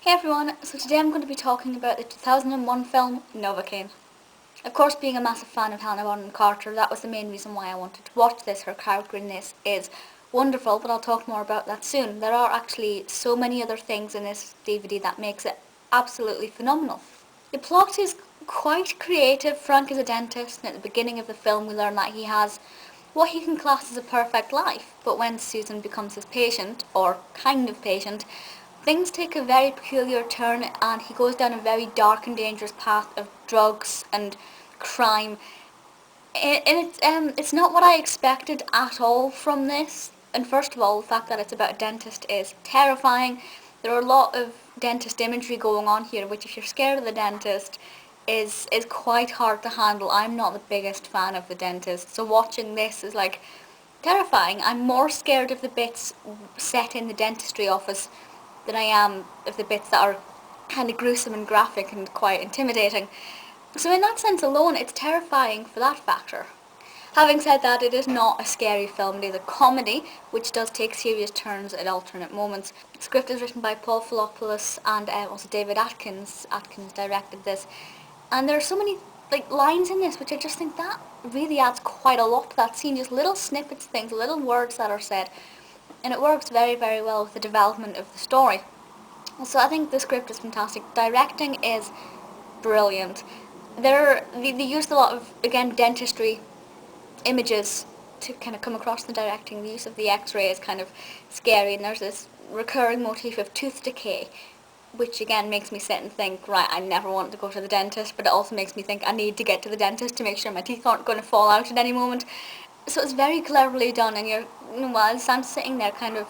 Hey everyone, so today I'm going to be talking about the 2001 film Novocaine. Of course, being a massive fan of Helena Bonham Carter, that was the main reason why I wanted to watch this. Her character in this is wonderful, but I'll talk more about that soon. There are actually so many other things in this DVD that makes it absolutely phenomenal. The plot is quite creative. Frank is a dentist, and at the beginning of the film we learn that he has what he can class as a perfect life. But when Susan becomes his patient, or kind of patient, things take a very peculiar turn and he goes down a very dark and dangerous path of drugs and crime. It's not what I expected at all from this. And first of all, the fact that it's about a dentist is terrifying. There are a lot of dentist imagery going on here, which if you're scared of the dentist is quite hard to handle. I'm not the biggest fan of the dentist, so watching this is like terrifying. I'm more scared of the bits set in the dentistry office than I am of the bits that are kind of gruesome and graphic and quite intimidating. So in that sense alone, it's terrifying for that factor. Having said that, it is not a scary film. It is a comedy, which does take serious turns at alternate moments. The script is written by Paul Felopulos and also David Atkins. Atkins directed this. And there are so many lines in this which I just think that really adds quite a lot to that scene. Just little snippets, things, little words that are said. And it works very, very well with the development of the story. So I think the script is fantastic. Directing is brilliant. They used a lot of, again, dentistry images to kind of come across the directing. The use of the x-ray is kind of scary, and there's this recurring motif of tooth decay, which again makes me sit and think, right, I never want to go to the dentist, but it also makes me think I need to get to the dentist to make sure my teeth aren't going to fall out at any moment. So it's very cleverly done, and as I'm sitting there kind of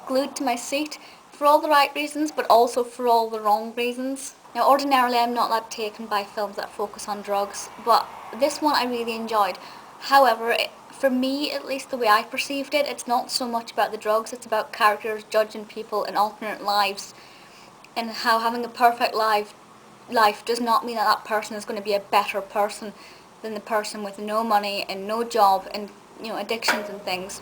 glued to my seat for all the right reasons, but also for all the wrong reasons. Now, ordinarily I'm not that taken by films that focus on drugs, but this one I really enjoyed. However, for me, at least the way I perceived it, it's not so much about the drugs, it's about characters judging people in alternate lives, and how having a perfect life does not mean that that person is going to be a better person than the person with no money and no job and addictions and things.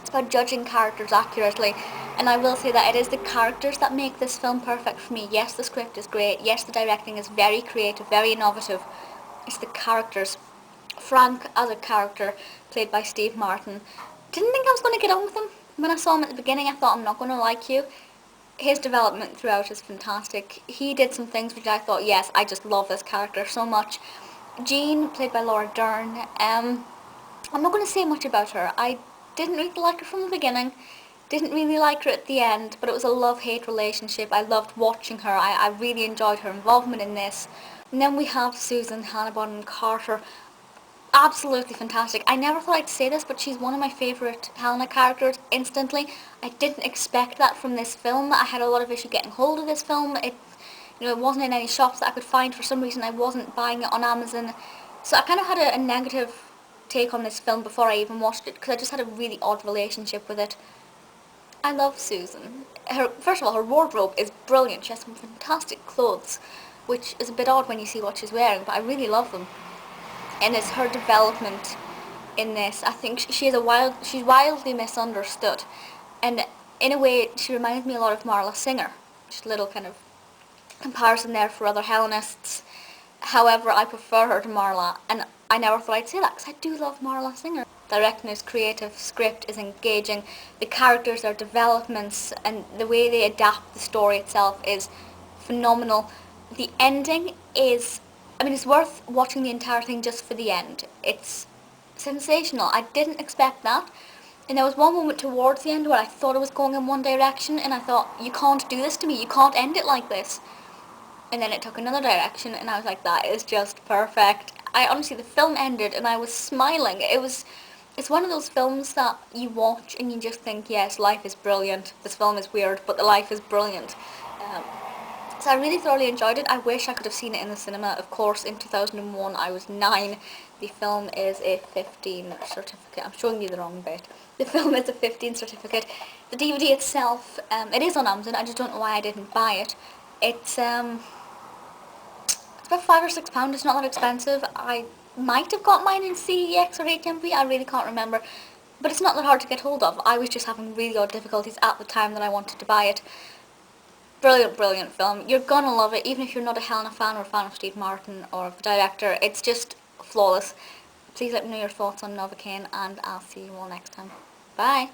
It's about judging characters accurately, and I will say that it is the characters that make this film perfect for me. Yes, the script is great. Yes, the directing is very creative, very innovative. It's the characters. Frank, as a character, played by Steve Martin, didn't think I was going to get on with him. When I saw him at the beginning, I thought, I'm not going to like you. His development throughout is fantastic. He did some things which I thought, yes, I just love this character so much. Jean, played by Laura Dern, I'm not going to say much about her. I didn't really like her from the beginning, didn't really like her at the end, but it was a love-hate relationship. I loved watching her. I really enjoyed her involvement in this. And then we have Susan, Helena Bonham Carter. Absolutely fantastic. I never thought I'd say this, but she's one of my favourite Helena characters instantly. I didn't expect that from this film. I had a lot of issue getting hold of this film. It wasn't in any shops that I could find. For some reason I wasn't buying it on Amazon. So I kind of had a negative take on this film before I even watched it, because I just had a really odd relationship with it. I love Susan. First of all, her wardrobe is brilliant. She has some fantastic clothes, which is a bit odd when you see what she's wearing, but I really love them. And it's her development in this. I think she's wildly misunderstood, and in a way she reminds me a lot of Marla Singer. Just a little kind of comparison there for other Hellenists. However, I prefer her to Marla, and I never thought I'd say that because I do love Marla Singer. Directing is creative, script is engaging, the characters, their developments, and the way they adapt the story itself is phenomenal. The ending is, it's worth watching the entire thing just for the end. It's sensational. I didn't expect that. And there was one moment towards the end where I thought it was going in one direction, and I thought, you can't do this to me, you can't end it like this. And then it took another direction, and I was like, that is just perfect. The film ended, and I was smiling. It's one of those films that you watch, and you just think, yes, life is brilliant. This film is weird, but the life is brilliant. So I really thoroughly enjoyed it. I wish I could have seen it in the cinema. Of course, in 2001, I was 9. The film is a 15 certificate. I'm showing you the wrong bit. The film is a 15 certificate. The DVD itself, it is on Amazon. I just don't know why I didn't buy it. It's about £5 or £6. It's not that expensive. I might have got mine in CEX or HMV. I really can't remember. But it's not that hard to get hold of. I was just having really odd difficulties at the time that I wanted to buy it. Brilliant, brilliant film. You're gonna love it, even if you're not a Helena fan or a fan of Steve Martin or of the director. It's just flawless. Please let me know your thoughts on Novocaine, and I'll see you all next time. Bye!